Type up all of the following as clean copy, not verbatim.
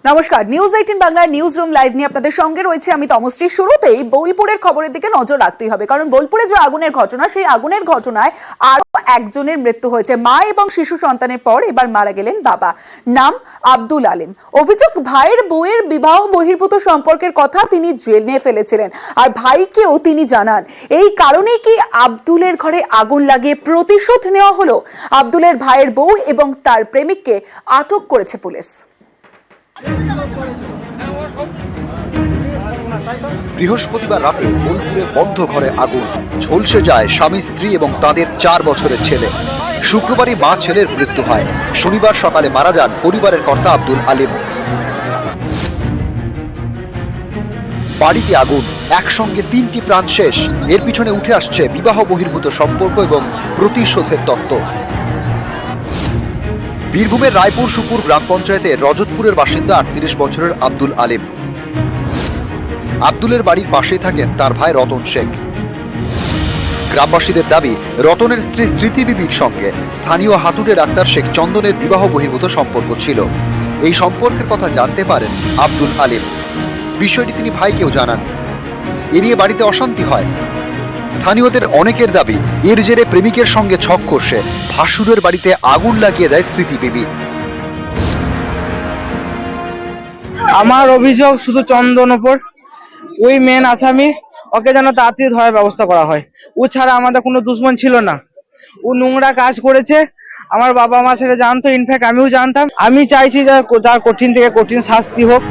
নমস্কার, news 18 Bangla news room live নিয়ে আপনাদের সঙ্গে রয়েছে আমি তমশ্রী। শুরুতেই বোলপুরের খবরের দিকে নজর রাখতেই হবে, কারণ বোলপুরে যে আগুনের ঘটনা, সেই আগুনের ঘটনায় আরো একজনের মৃত্যু হয়েছে। মা এবং শিশু সন্তানের পর এবার মারা গেলেন বাবা, নাম আব্দুল আলিম। অভিযোগ, ভাইয়ের বউয়ের বিবাহ বহির্ভূত সম্পর্কের কথা তিনি জেনে ফেলেছিলেন, আর ভাইকেও তিনি জানান। এই কারণেই কি আব্দুলের ঘরে আগুন লাগিয়ে প্রতিশোধ নেওয়া হলো? আব্দুলের ভাইয়ের বউ এবং তার প্রেমিককে আটক করেছে পুলিশ। বৃহস্পতিবার রাতে বোলপুরে বন্ধ ঘরে আগুন, ঝলসে যায় স্বামী স্ত্রী এবং তাদের 4 বছরের ছেলে। শুক্রবারই মা ছেলের মৃত্যু হয়। শনিবার সকালে মারা যান পরিবারের কর্তা আব্দুল আলিম। বাড়িতে আগুন, একসঙ্গে 3টি প্রাণ শেষ। এর পিছনে উঠে আসছে বিবাহ বহির্ভূত সম্পর্ক এবং প্রতিশোধের তত্ত্ব। বীরভূমের রায়পুর সুপুর গ্রাম পঞ্চায়েতের রজতপুরের বাসিন্দা 38 বছরের আব্দুল আলিম। আব্দুলের বাড়ির পাশেই থাকেন তার ভাই রতন শেখ। গ্রামবাসীদের দাবি, রতনের স্ত্রী স্মৃতি বিবির সঙ্গে স্থানীয় হাতুড়ে ডাক্তার শেখ চন্দনের বিবাহ বহির্ভূত সম্পর্ক ছিল। এই সম্পর্কের কথা জানতে পারেন আব্দুল আলিম। বিষয়টি তিনি ভাইকেও জানান। এ নিয়ে বাড়িতে অশান্তি হয়। স্থানীয়দের অনেকের দাবি, এর জেরে প্রেমিকের সঙ্গে ছক কষে ভাসুরের বাড়িতে আগুন লাগিয়ে দেয় স্মৃতি বিবি। আমার অভিযোগ শুধু চন্দন ওপর, ওই মেন আসামি, ওকে যেন তাড়াতাড়ি ধরার ব্যবস্থা করা হয়। ও ছাড়া আমাদের কোনো দুশ্মন ছিল না। ও নোংরা কাজ করেছে, আমার বাবা মা সেটা জানতো, ইনফ্যাক্ট আমিও জানতাম। আমি চাইছি যার কঠিন থেকে কঠিন শাস্তি হোক।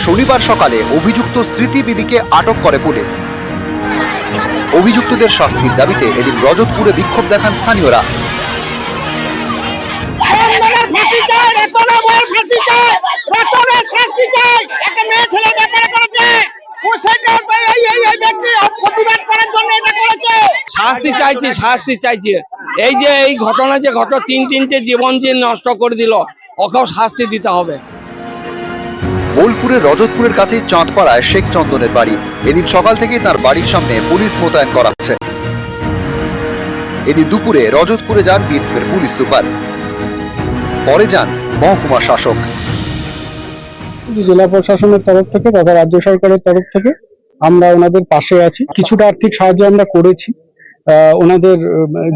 শনিবার সকালে অভিযুক্ত স্মৃতি বিবিকে আটক করে পুলিশ। অভিযুক্তদের শাস্তির দাবিতে এদিন রজতপুরে বিক্ষোভ দেখান স্থানীয়রা। শাস্তি চাইছি। এই যে এই ঘটনা যে তিনটে জীবন যে নষ্ট করে দিল, ওকেও শাস্তি দিতে হবে। বোলপুরের রজতপুরের কাছে চাঁদপাড়ায় শেখ চন্দনের বাড়ি। এদিন সকাল থেকেই তার বাড়ির সামনে পুলিশ মোতায়েন করা হচ্ছে। এদিন দুপুরে রজতপুরে যান বীরভূমের পুলিশ সুপার, পরে যান মহকুমা শাসক। জেলা প্রশাসনের তরফ থেকে তথা রাজ্য সরকারের তরফ থেকে আমরা ওনাদের পাশে আছি। কিছুটা আর্থিক সাহায্য আমরা করেছি ওনাদের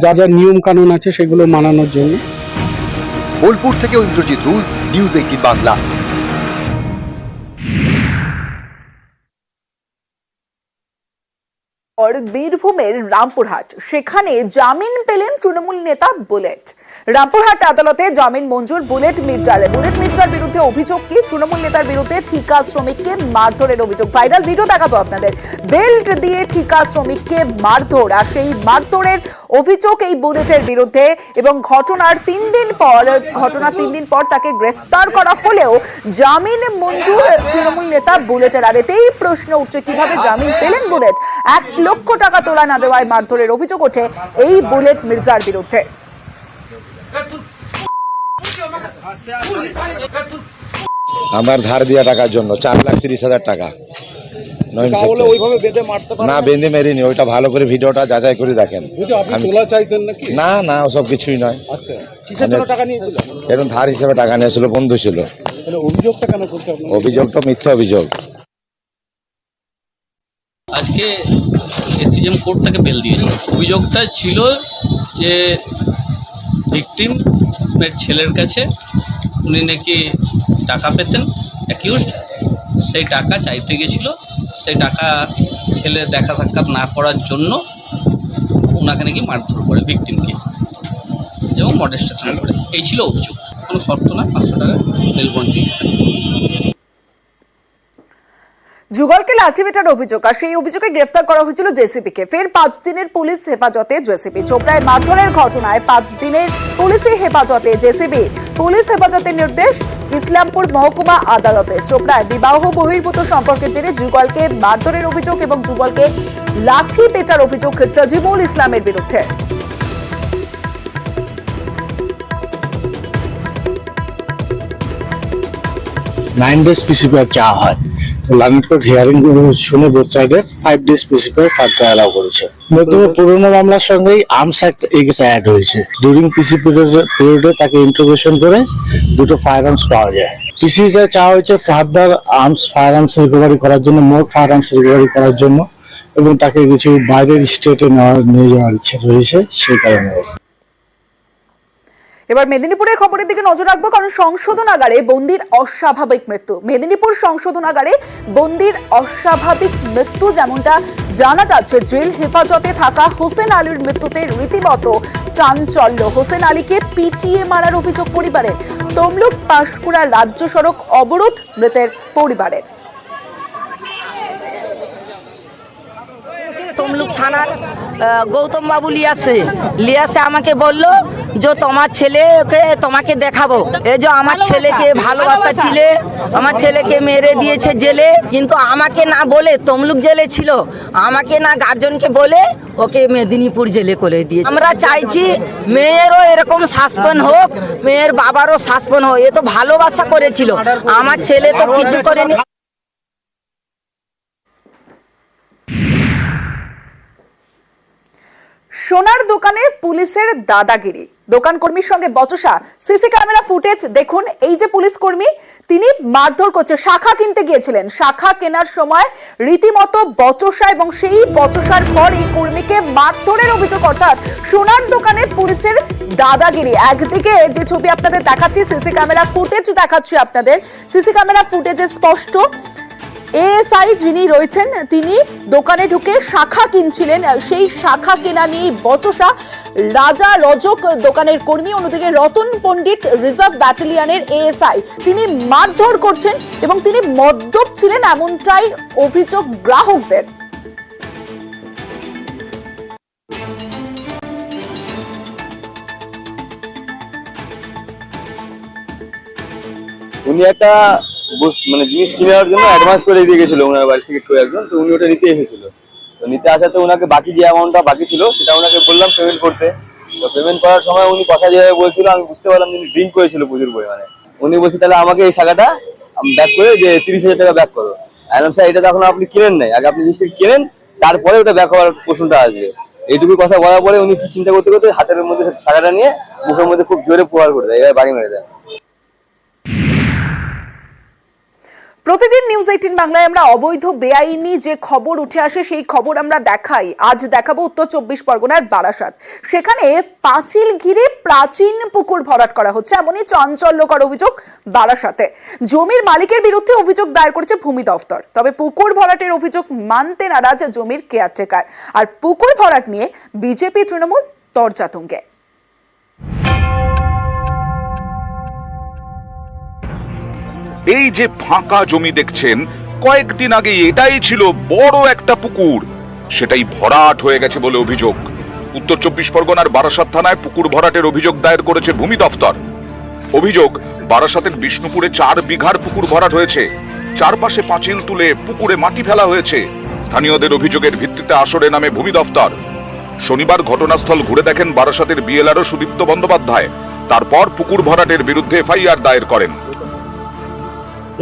যা যা নিয়ম কানুন আছে সেগুলো মানানোর জন্য। বোলপুর থেকে ইন্দ্রজিৎ রুজ, নিউজ 18 বাংলা। বীরভূমের রামপুরহাট, সেখানে জামিন পেলেন তৃণমূল নেতা বুলেট। রামপুরহাট আদালতে জামিন মঞ্জুর বুলেট মির্জার। বুলেট মির্জার বিরুদ্ধে অভিযোগ কি? তৃণমূল নেতার বিরুদ্ধে ঠিকা শ্রমিককে মারধরের অভিযোগ। ভাইরাল ভিডিও দেখাবো আপনাদের। বেল্ট দিয়ে ঠিকা শ্রমিককে মারধর, আর সেই মারধরের অভিযোগ এই বুলেটের বিরুদ্ধে। এবং ঘটনার 3 দিন পর তাকে গ্রেফতার করা হলেও জামিন মঞ্জুর তৃণমূল নেতা বুলেটের। আর এতেই প্রশ্ন উঠছে, কিভাবে জামিন পেলেন বুলেট? 1 লক্ষ টাকা তোলা না দেওয়ায় মারধরের অভিযোগ ওঠে এই বুলেট মির্জার বিরুদ্ধে। আমার ধার দেওয়া টাকার জন্য 4,30,000 টাকা না বেঁধে মেরিনি। ওইটা ভালো করে ভিডিওটা যাচাই করে দেখেন। না না ওসব কিছুই নয়। এরকম ধার হিসেবে টাকা নিয়েছিল, বন্ধু ছিল। অভিযোগটা মিথ্যা অভিযোগ। আজকে এসিজিএম কোর্ট তাকে বেল দিয়েছে। অভিযোগটা ছিল যে ভিকটিমের ছেলের কাছে উনি নাকি টাকা পেতেন, অ্যাকিউজড সেই টাকা চাইতে গেছিল। সেই টাকা ছেলে দেখা সাক্ষাৎ না করার জন্য ওনাকে নাকি মারধর করে ভিকটিমকে এবং মডেস্টেশন করে। এই ছিল অভিযোগ। কোনো শর্ত না, 500 টাকা বেল বন্ড দিয়েছে। যুগলকে লাঠিপেটার অভিযোগ, আর সেই অভিযোগে গ্রেফতার করা হয়েছিল জেসিবিকে। ফের 5 দিনের পুলিশ হেফাজতে জেসিবি। চোপড়ায় মারধরের ঘটনায় 5 দিনের পুলিশি হেফাজতে জেসিবি। পুলিশ হেফাজতের নির্দেশ ইসলামপুর মহকুমা আদালতে। চোপড়ায় বিবাহ বহির্ভূত সম্পর্কের জেরে যুগলকে মারধরের অভিযোগ এবং যুগলকে লাঠি পেটার অভিযোগ তাজিমুল ইসলামের বিরুদ্ধে। 9 days PCPR চাওয়া হয়। তো লার্নিং কোর্ট হিয়ারিং শুনে বোথ সাইডে 5 days PCPR ফার্দার অ্যালাউ করেছে। নতুন পুরোনো মামলার সঙ্গেই আর্মস অ্যাক্ট এই কেসে অ্যাড হয়েছে। ডিউরিং পিসি পিরিয়ডে তাকে ইন্টারোগেশন করে 2টো ফায়ার আর্মস পাওয়া যায়। পিসিতে চাওয়া হয়েছে ফার্দার ফায়ার আর্মস রিকভারি করার জন্য, মোর ফায়ার আর্মস রিকভারি করার জন্য, এবং তাকে কিছু বাইরের স্টেটে নিয়ে যাওয়ার ইচ্ছে রয়েছে, সেই কারণে। এবার মেদিনীপুরের খবরের দিকে নজর রাখবো, কারণ সংশোধনাগারে বন্দির অস্বাভাবিক মৃত্যু। মেদিনীপুর সংশোধনাগারে বন্দির অস্বাভাবিক মৃত্যু, যেমনটা জানা যাচ্ছে জেল হেফাজতে থাকা হোসেন আলীর মৃত্যুতে রীতিমতো চাঞ্চল্য। হোসেন আলীকে পিটিয়ে মারার অভিযোগ পরিবারের। তমলুক পাঁশকুড়া রাজ্য সড়ক অবরোধ মৃতের পরিবারের। তমলুক থানার গৌতম বাবু লিয়াসে আমাকে বলল যে তোমার ছেলেকে তোমাকে দেখাবো। এই যে আমার ছেলেকে ভালোবাসা ছিলে, আমার ছেলেকে মেরে দিয়েছে জেলে, কিন্তু আমাকে না বলে, তমলুক জেলে ছিল, আমাকে না গার্জনকে বলে ওকে মেদিনীপুর জেলে করে দিয়েছে। আমরা চাইছি মেয়েরও এরকম সাসপেন্ড হোক, মেয়ের বাবারও সাসপেন্ড হোক। এ তো ভালোবাসা করেছিল, আমার ছেলে তো কিছু করেনি। সোনার দোকানে পুলিশের দাদাগিরি, দোকান কর্মীর সঙ্গে বচসা। সিসি ক্যামেরা ফুটেজ দেখুন। এই যে পুলিশ কর্মী, তিনি মারধর করছে। শাখা কিনতে গিয়েছিলেন, শাখা কেনার সময় রীতিমতো বচসা, এবং সেই বচসার পর এই কর্মীকে মারধরের অভিযোগ। অর্থাৎ সোনার দোকানে পুলিশের দাদাগিরি। একদিকে যে ছবি আপনাদের দেখাচ্ছি, সিসি ক্যামেরা ফুটেজ দেখাচ্ছি আপনাদের, সিসি ক্যামেরা ফুটেজে স্পষ্ট এএসআই যিনি রয়েছেন তিনি দোকানে ঢুকে শাখা কিনছিলেন, সেই শাখা কেনা নিয়ে বচসা। রাজা রজক দোকানের কর্মী, অন্যদিকে রতন পণ্ডিত রিজার্ভ ব্যাটালিয়নের এএসআই, তিনি মারধর করছেন এবং তিনি মদ্যপ ছিলেন, এমনটাই অভিযোগ গ্রাহকদের। উনি একটা মানে জিনিস কেনার জন্য অ্যাডভান্স করে দিয়ে গেছিল ওনার বাড়ি থেকে কেউ একজন, তো উনি ওটা নিতে এসেছিল। তো নিতে আসাতে ওনাকে বাকি যে অ্যামাউন্টটা বাকি ছিল সেটা ওনাকে বললাম পেমেন্ট করতে। তো পেমেন্ট করার সময় উনি কথা যেভাবে বলছিল আমি বুঝতে পারলাম যে উনি ড্রিঙ্ক করেছিল প্রচুর পরিমাণে। উনি বলছে তাহলে আমাকে এই শাখাটা ব্যাক করে যে 30,000 টাকা ব্যাক করো। আইলাম স্যার এটা তো এখন আপনি কিনেন নাই, আগে আপনি জিনিসটা কিনেন তারপরে ওটা ব্যাক হওয়ার প্রশ্নটা আসবে। এইটুকু কথা বলার পরে উনি কি চিন্তা করতে করতে হাতের মধ্যে শাখাটা নিয়ে মুখের মধ্যে খুব জোরে প্রহার করে দেয়, এবার বাড়ি মেরে দেয়। প্রতিদিন নিউজ 18 বাংলায় আমরা অবৈধ বেআইনি যে খবর উঠে আসে সেই খবর আমরা দেখাই। আজ দেখাবো উত্তর 24 পরগনার বারাসাত। সেখানে পাঁচিল ঘিরে প্রাচীন পুকুর ভরাট করা হচ্ছে, এমনই চাঞ্চল্যকর অভিযোগ বারাসাতে। জমির মালিকের বিরুদ্ধে অভিযোগ দায়ের করেছে ভূমি দফতর। তবে পুকুর ভরাটের অভিযোগ মানতে নারাজ জমির কেয়ারটেকার। আর পুকুর ভরাট নিয়ে বিজেপি তৃণমূল তর্জাতুঙ্গে। এই যে ফাঁকা জমি দেখছেন, কয়েকদিন আগে এটাই ছিল বড় একটা পুকুর, সেটাই ভরাট হয়ে গেছে বলে অভিযোগ। উত্তর 24 পরগনার বারাসাত থানায় পুকুর ভরাটের অভিযোগ দায়ের করেছে ভূমি দফতর। অভিযোগ, বারাসাতের বিষ্ণুপুরে 4 বিঘার পুকুর ভরাট হয়েছে। চারপাশে পাঁচিল তুলে পুকুরে মাটি ফেলা হয়েছে। স্থানীয়দের অভিযোগের ভিত্তিতে আসরে নামে ভূমি দফতর। শনিবার ঘটনাস্থল ঘুরে দেখেন বারাসাতের বিএলআরও সুদীপ্ত বন্দ্যোপাধ্যায়। তারপর পুকুর ভরাটের বিরুদ্ধে এফআইআর দায়ের করেন।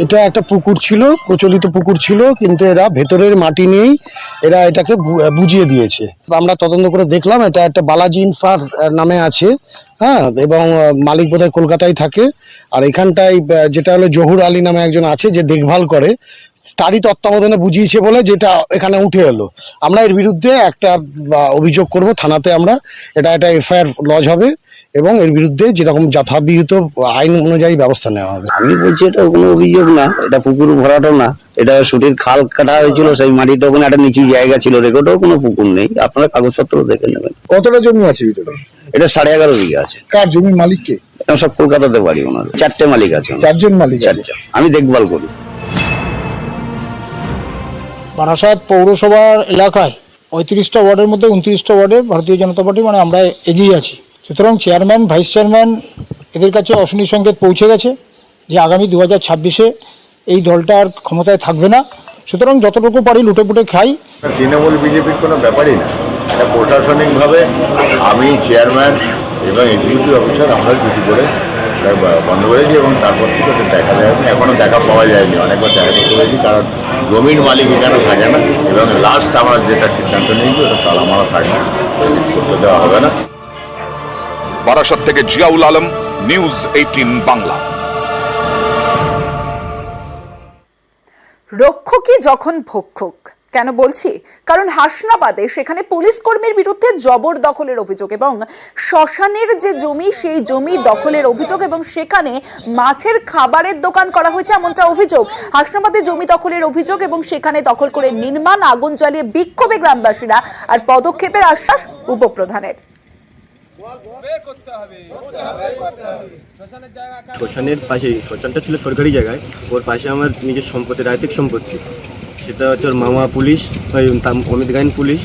এটা একটা পুকুর ছিল, প্রচলিত পুকুর ছিল, কিন্তু এরা ভেতরের মাটি নিয়েই এরা এটাকে বুঝিয়ে দিয়েছে। আমরা তদন্ত করে দেখলাম এটা একটা বালাজি ইনফার নামে আছে, হ্যাঁ, এবং মালিক বোধহয় কলকাতায় থাকে। আর এখানটায় যেটা হলো জহুর আলী নামে একজন আছে যে দেখভাল করে, তারই তত্ত্বাবধানে বুঝিয়েছে বলে যেটা এখানে উঠে এলো। আমরা এর বিরুদ্ধে একটা অভিযোগ করব থানাতে। আমরা এটা একটা এফআইআর লজ হবে এবং এর বিরুদ্ধে যেরকম যথাবিহিত আইন অনুযায়ী ব্যবস্থা নেওয়া হবে। আমি বলছি এটা কোনো অভিযোগ না, এটা পুকুর ভরাটও না, এটা সুটির খাল কাটা হয়েছিল, সেই মাটিটা ওখানে একটা নিচু জায়গা ছিল, রেকর্ডও কোনো পুকুর নেই। আপনারা কাগজপত্র দেখে নেবেন। কতটা জমি আছে ভিতরে? এটা 11.5 বিঘা আছে। কার জমির মালিক কে? এটা সব কলকাতাতে বাড়ি ওনার। 4টে মালিক আছে। 4জন মালিক? 4জন। আমি দেখভাল করি। বারাসাত পৌরসভার এলাকায় 35টা ওয়ার্ডের মধ্যে 29টা ওয়ার্ডে ভারতীয় জনতা পার্টি আমরা এগিয়ে আছি। সুতরাং চেয়ারম্যান, ভাইস চেয়ারম্যান এদের কাছে অশনি সংকেত পৌঁছে গেছে যে আগামী 2026-এ এই দলটা আর ক্ষমতায় থাকবে না। সুতরাং যতটুকু পারি লুটেপুটে খাই। তৃণমূল বিজেপির কোনো ব্যাপারই না, এটা প্রশাসনিকভাবে আমি চেয়ারম্যান এবং এক্সিকিউটিভ অফিসার আমরা ডিউটি করে বন্ধ করেছি এবং তারপর থেকে ওটা দেখা যায়নি, এখনও দেখা পাওয়া যায়নি। অনেকবার দেখা করতে হয়েছি, কারণ জমির মালিক এখানে থাকে না এবং লাস্ট আমরা যেটা সিদ্ধান্ত নিয়েছি ওটা তালামারা থাকবে, করতে দেওয়া হবে না। বারাসাত থেকে জিয়াউল আলম, নিউজ 18 বাংলা। রক্ষকই যখন ভক্ষক, কেন বলছি? কারণ হাসনাবাদে সেখানে পুলিশ কর্মীর বিরুদ্ধে জবরদখলের অভিযোগ এবং শ্মশানের যে জমি সেই জমি দখলের অভিযোগ এবং সেখানে মাছের খাবারের দোকান করা হয়েছে এমনটা অভিযোগ। হাসনাবাদে জমি দখলের অভিযোগ এবং সেখানে দখল করে নির্মাণ আগুন জ্বালিয়ে বিক্ষোভে গ্রামবাসীরা, আর পদক্ষেপের আশ্বাস উপপ্রধানের। শ্মশানের পাশে, শ্মশানটা ছিল সরকারি জায়গায়, ওর পাশে আমার নিজের সম্পত্তি, রায়তিক সম্পত্তি। সেটা হচ্ছে ওর মামা পুলিশ, অমিত গাইন পুলিশ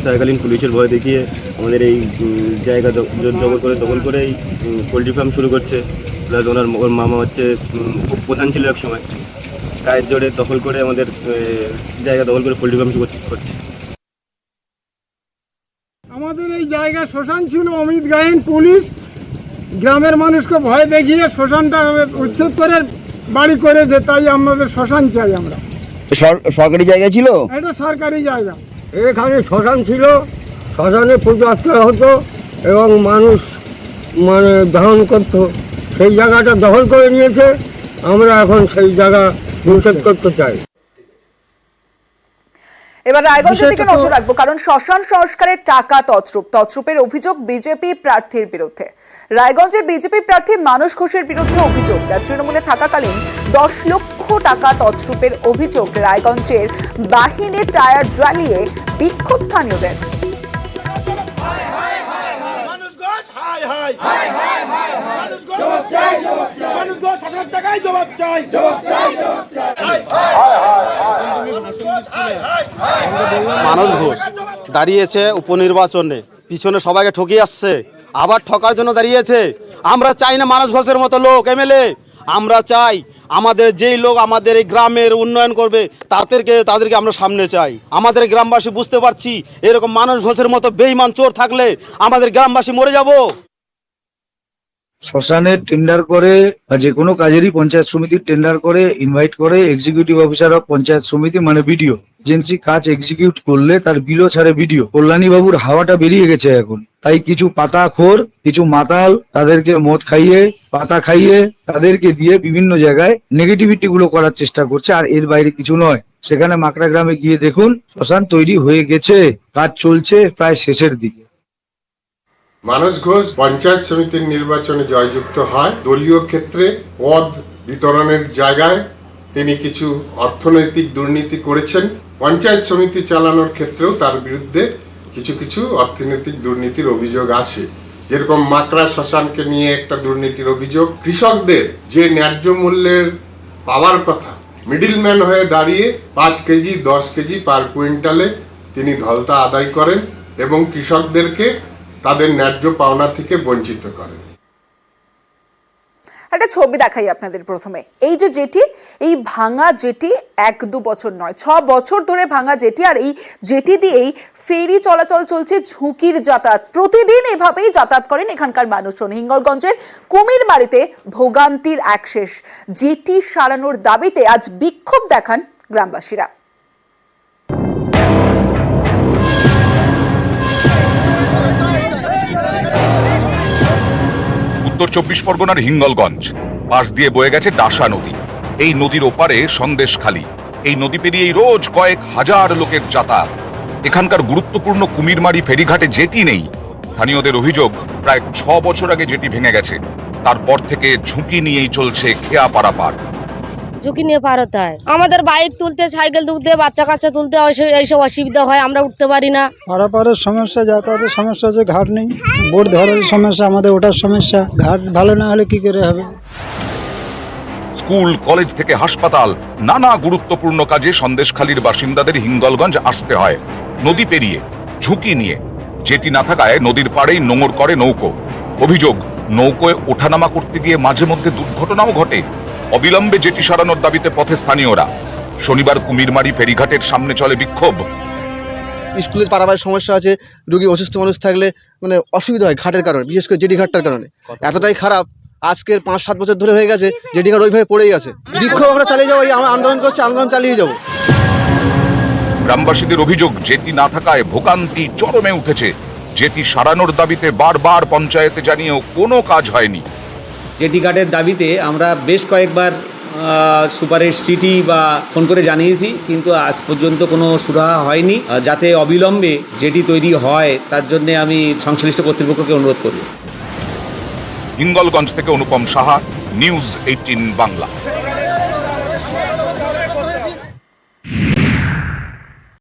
থাকাকালীন পুলিশের ভয় দেখিয়ে আমাদের এই জায়গা দখল করে এই পোলট্রি ফার্ম শুরু করছে। প্লাস ওর মামা হচ্ছে প্রধান ছিল এক সময়, গায়ের জোরে দখল করে আমাদের জায়গা দখল করে পোলট্রি ফার্ম করছে। আমাদের এই জায়গা শ্মশান ছিল, অমিত গায়েন পুলিশ গ্রামের মানুষকে ভয় দেখিয়ে শ্মশানটা উচ্ছেদ করে বাড়ি করেছে, তাই আমাদের শ্মশান চাই। আমরা সরকারি জায়গা ছিল, এটা সরকারি জায়গা। এখানে শ্মশান ছিল, শ্মশানে পুজো অর্চনা হতো এবং মানুষ দহন করত। সেই জায়গাটা দখল করে নিয়েছে, আমরা এখন সেই জায়গা উচ্ছেদ করতে চাই। এবার রায়গঞ্জের দিকে নজর রাখবো, কারণ শ্মশান সংস্কারের টাকা তছরূপের অভিযোগ বিজেপি প্রার্থীর বিরুদ্ধে। রায়গঞ্জের বিজেপি প্রার্থী মানস ঘোষের বিরুদ্ধে অভিযোগ, তৃণমূলে থাকাকালীন 10 লক্ষ টাকা তছরূপের অভিযোগ। রায়গঞ্জের বাহিনীর টায়ার জ্বালিয়ে বিক্ষোভ স্থানীয়দের। মানস ঘোষ দাঁড়িয়েছে উপনির্বাচনে, পিছনে সবাইকে ঠকিয়ে আসছে, আবার ঠকার জন্য দাঁড়িয়েছে। আমরা চাই না মানস ঘোষের মতো লোক এমএলএ, আমরা চাই আমাদের যেই লোক আমাদের এই গ্রামের উন্নয়ন করবে তাদেরকে আমরা সামনে চাই। আমাদের গ্রামবাসী বুঝতে পারছি এরকম মানস ঘোষের মতো বেঈমান চোর থাকলে আমাদের গ্রামবাসী মরে যাব। শ্মশানের টেন্ডার করে বা যে কোনো কাজেরই পঞ্চায়েত সমিতির টেন্ডার করে ইনভাইট করে এক্সিকিউটিভ অফিসার অফ পঞ্চায়েত সমিতি মানে বিডিও এজেন্সি কাজ এক্সিকিউট করলে তার বিলও ছাড়ে বিডিও। কল্যাণী বাবুর হাওয়াটা বেরিয়ে গেছে এখন, তাই কিছু পাতাখোর, কিছু মাতাল তাদেরকে মদ খাইয়ে, পাতা খাইয়ে তাদেরকে দিয়ে বিভিন্ন জায়গায় নেগেটিভিটি গুলো করার চেষ্টা করছে, আর এর বাইরে কিছু নয়। সেখানে মাকড়া গ্রামে গিয়ে দেখুন, শ্মশান তৈরি হয়ে গেছে, কাজ চলছে প্রায় শেষের দিকে। মানস ঘোষ পঞ্চায়েত সমিতির নির্বাচনে জয়যুক্ত হয়। দলীয় ক্ষেত্রে পদ বিতরণের জায়গায় তিনি কিছু অর্থনৈতিক দুর্নীতি করেছেন। পঞ্চায়েত সমিতি চালানোর ক্ষেত্রেও তার বিরুদ্ধে কিছু অর্থনৈতিক দুর্নীতির অভিযোগ আছে। যেরকম মাকড়া শ্মশানকে নিয়ে একটা দুর্নীতির অভিযোগ। কৃষকদের যে ন্যায্য মূল্যের পাওয়ার কথা, মিডিলম্যান হয়ে দাঁড়িয়ে 5 কেজি 10 কেজি পার কুইন্টালে তিনি ধলতা আদায় করেন এবং কৃষকদেরকে তাদের ন্যায্য পাওনা থেকে বঞ্চিত করেন। একটা ছবি দেখাই আপনাদের প্রথমে। এই যে জেটি, এই ভাঙা জেটি 1-2 বছর নয়, 6 বছর ধরে ভাঙা জেটি, আর এই জেটি দিয়েই ফেরি চলাচল চলছে, ঝুঁকির যাতায়াত। প্রতিদিন এভাবেই যাতায়াত করেন এখানকার মানুষজন। হিঙ্গলগঞ্জের কুমিরমারিতে ভোগান্তির এক শেষ। জেটি সারানোর দাবিতে আজ বিক্ষোভ দেখান গ্রামবাসীরা। উত্তর 24 পরগনার হিঙ্গলগঞ্জ পাশ দিয়ে বয়ে গেছে ডাসা নদী। এই নদীর ওপারে সন্দেশখালী। এই নদী পেরিয়েই রোজ কয়েক হাজার লোকের যাতায়াত। এখানকার গুরুত্বপূর্ণ কুমিরমারি ফেরিঘাটে জেটি নেই। স্থানীয়দের অভিযোগ, প্রায় 6 বছর আগে জেটি ভেঙে গেছে, তারপর থেকে ঝুঁকি নিয়েই চলছে খেয়া পারাপার। ঝুঁকি নিয়ে পার হতে হয়, আমাদের বাইক তুলতে, সাইকেল তুলতে, বাচ্চা কাচ্চা তুলতে এইসব অসুবিধা হয়, আমরা উঠতে পারি না। পারাপারের সমস্যা, যাতায়াতের সমস্যা আছে, ঘাট নেই, বোট ধরার সমস্যা, আমাদের ওঠার সমস্যা, ঘাট ভালো না হলে কি করে হবে। স্কুল, কলেজ থেকে হাসপাতাল, নানা গুরুত্বপূর্ণ কাজে সন্দেশখালীর বাসিন্দাদের হিঙ্গলগঞ্জ আসতে হয় নদী পেরিয়ে, ঝুঁকি নিয়ে। জেটি না থাকায় নদীর পাড়েই নোঙর করে নৌকো। অভিযোগ, নৌকোয় ওঠানামা করতে গিয়ে মাঝে মধ্যে দুর্ঘটনাও ঘটে। অবিলম্বে জেটি সারানোর দাবিতে পথে স্থানীয়রা। শনিবার কুমিরমারি ফেরিঘাটের সামনে চলে বিক্ষোভ। স্কুলের পারাপারের সমস্যা আছে, রোগী অসুস্থ মানুষ থাকলে অসুবিধা হয় ঘাটের কারণে, বিশেষ করে জেটি ঘাটটার কারণে। এতটাই খারাপ, আজকের 5-7 বছর ধরে হয়ে গেছে জেটি ঘাট ওইভাবে পড়েই আছে। বিক্ষোভ আমরা চালিয়ে যাবো, আমরা আন্দোলন করছি, আন্দোলন চালিয়ে যাবো। গ্রামবাসীদের অভিযোগ, জেটি না থাকায় ভোগান্তি চরমে উঠেছে। জেটি সারানোর দাবিতে বারবার পঞ্চায়েতে জানিয়েও কোনো কাজ হয়নি। জেটি ঘাটের দাবিতে আমরা বেশ কয়েকবার সুপারের সিটি বা ফোন করে জানিয়েছি, কিন্তু আজ পর্যন্ত কোনো সুরাহা হয়নি। যাতে অবিলম্বে যেটি তৈরি হয় তার জন্য আমি সংশ্লিষ্ট কর্তৃপক্ষকে অনুরোধ করব। হিঙ্গলগঞ্জ থেকে অনুপম সাহা, নিউজ 18 বাংলা।